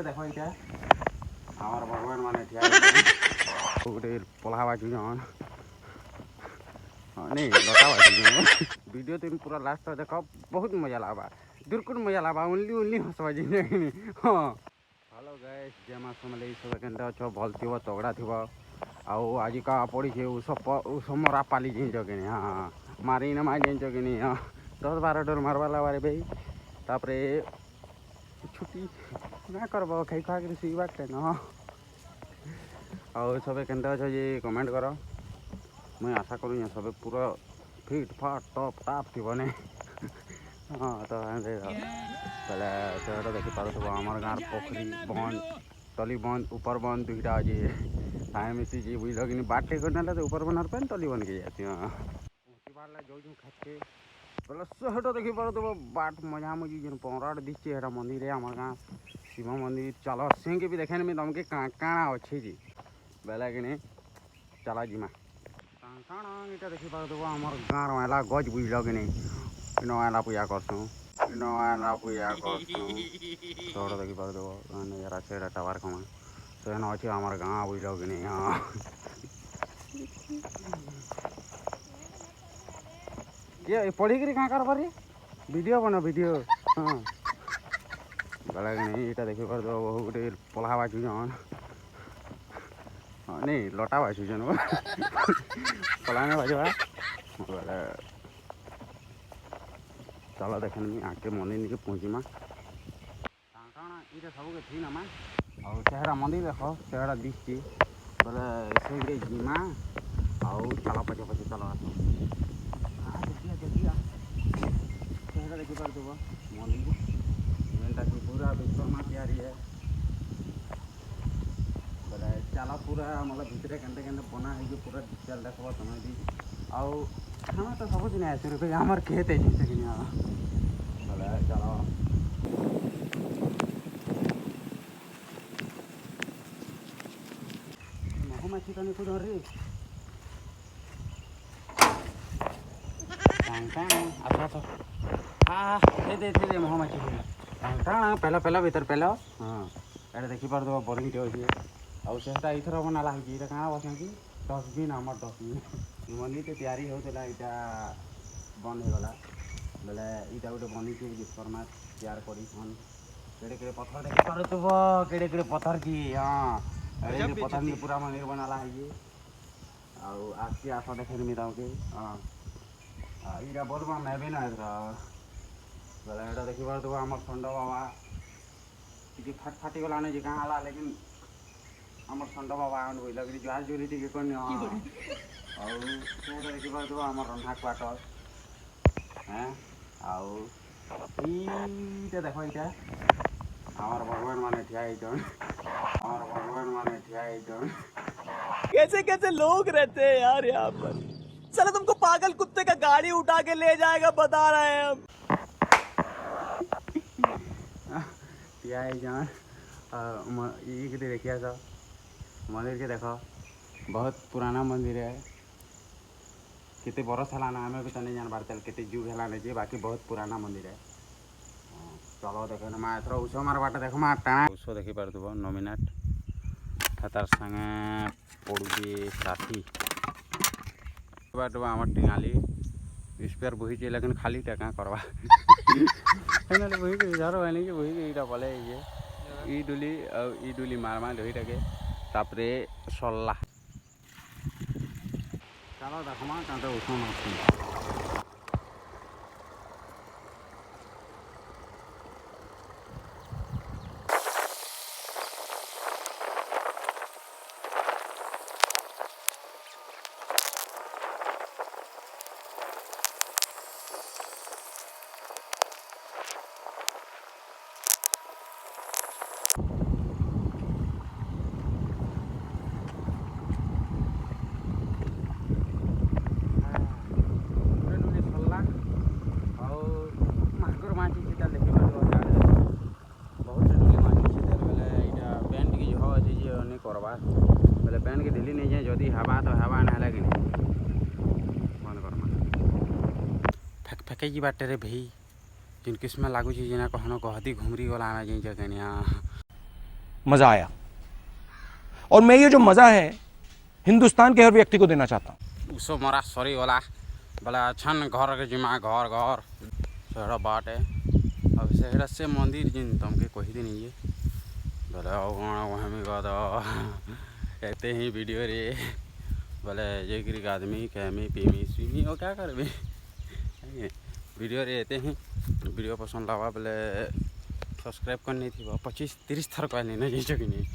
देख इटा आमार भगवान माने ठिया गोटे पल्हा बाजुन नहीं लटा बाजुन वीडियो तुम पूरा लास्ट देख बहुत मजा लगवा दुर्कुट मजा लगवा ओनली ओनली हसवा जिन हाँ हेलो गाइस जय मां समले सब केनते अछ भल थी तगड़ा थी आज का पड़ी उसमरा पाली जिनच कि हाँ मारी ना मार जिनच कि हाँ 10-12 डोर मारवाला बारे भाई तापर छुट्टी ना करब खाई खुआ कर शुवा टे न आउ सब केनते अछ जे कमेंट कर मुई आशा करूँ सब पूरा फिट फाट टप टाप थी ने हाँ तो पहले तो देखिपे आमर गाँव पोखरी बंद तली बंद ऊपर बंद दुईटा अच्छे साए मिसी बुझल कि बाटे करना तो ऊपर बन पे तली बन के जाती हाँ जो खाते बोले सहटा देखिपे बाट मजा मजी जो पौराट दिखे है मंदिर है आम गाँव शिव मंदिर चलो से भी देखे नहीं तुमके काଣା अच्छे जी बेला कि चला जिमा काଣା इटा देखिपे आम गाँव एला गज बुझल कि नहीं एला पूजा करसुँ एला पूजा करसुँ सहटा देखिपे यार से टावर कमा सेन अच्छे आम गाँव बुझल कि नहीं हाँ ये पढ़ी क्या करबार वीडियो बना वीडियो हाँ गला कि नहीं इटा देखिपे गोटे पल्हा बाजुन नहीं लटा बाजुन पल्हा नहीं बाजवा बोले चलो देखे आगे मंदिर निके पहुँचीमा काଣା इटा सबके थी ना माँ और सेहरा मंदिर देख सेहरा दिखी बोले से जीमा आउ चलो पचे पचे चलो देखिया सेहरा देखिपे मंदिर मेनटा कि पूरा विश्वकर्मा तैयारी है बोले चलो पूरा मतलब भितर के बना है पूरा डिटेल देखो तुम भी आउ हमें तो सब दिन आस रुपये आमर खेत है जिनसे कि बोले चलो महुमाछी तो नहीं धर रे आस हाँ दे महुमाछी टाणा पहला पहला भीतर पहला हाँ ये देखिपे बोरिंग अच्छे आउ सेटा इथर बनाला है क्या बस कि डस्टबिन आम डस्टबिन मंदिर तो तैयारी होता इटा बंद हो गला बोले इटा गोटे बनी विश्वकर्मा तैयार कर केड़े केड़े पत्थर देखिपे केड़े केड़े पत्थर की हाँ पत्थर में पूरा मंदिर बनाला है आउ आस देखे तुमके हाँ इटा बोलबा मैं भी ना बोले ये देखिपे आम षंड बाबा कि फाट फाटी गलाने जी कहाँ हाला लेकिन आम षंड बाबा आन बुझल कि जुआर जुरी टी कौन और देखिपे आम रंधा क्वार्टर हाँ आउ देख इटा आमार भगवान माने ठिया आमार भगवान माने ठिया कैसे कैसे लोग रहते हैं यार यहाँ पर चलो तुमको पागल कुत्ते का गाड़ी उठा के ले जाएगा बता रहे हैं हम जान ये देखिए सब मंदिर के देखो बहुत पुराना मंदिर है कितने बरस है आम भी तो नहीं जानबार चल के जुग है नहीं बाकी बहुत पुराना मंदिर है चलो देख माँ एथर उष मार बाट देख माँ टाणा उष देखिपार नॉमिनेट तार संगे पड़ुची साथी बाट आम टिंगाली स्पेयर बही लेकिन खाली टेका करवा बही झर बनी बही इटा पले ई डुली मारमा दुईटाके तापरे सल्ला चलो देखमा कहते उस बोले पेन के ढिली नहीं जाए जदि हवा तो हवा ना लगे बंद करमा फेक फेके जी बाटे रे भाई जिन किस्म लागुच जेना कहनो कहती घुमरी गला आना जाई जगह मज़ा आया। और मैं ये जो मज़ा है हिंदुस्तान के हर व्यक्ति को देना चाहता हूँ। उसो मरा सॉरी वाला बोला छन घर के जिमा घर घर सेड़ा बाट है अब सेड़ा से मंदिर जिन तुमके कोई दिन नहीं है बोले हमें कह एते ही वीडियो रे बोले ये गिरी आदमी कहमी पीमी स्वीमी और क्या कर वीडियो रे एते ही वीडियो पसंद लगा बोले सब्सक्राइब करनी थी 25-30 थर कहनी नहीं कि नहीं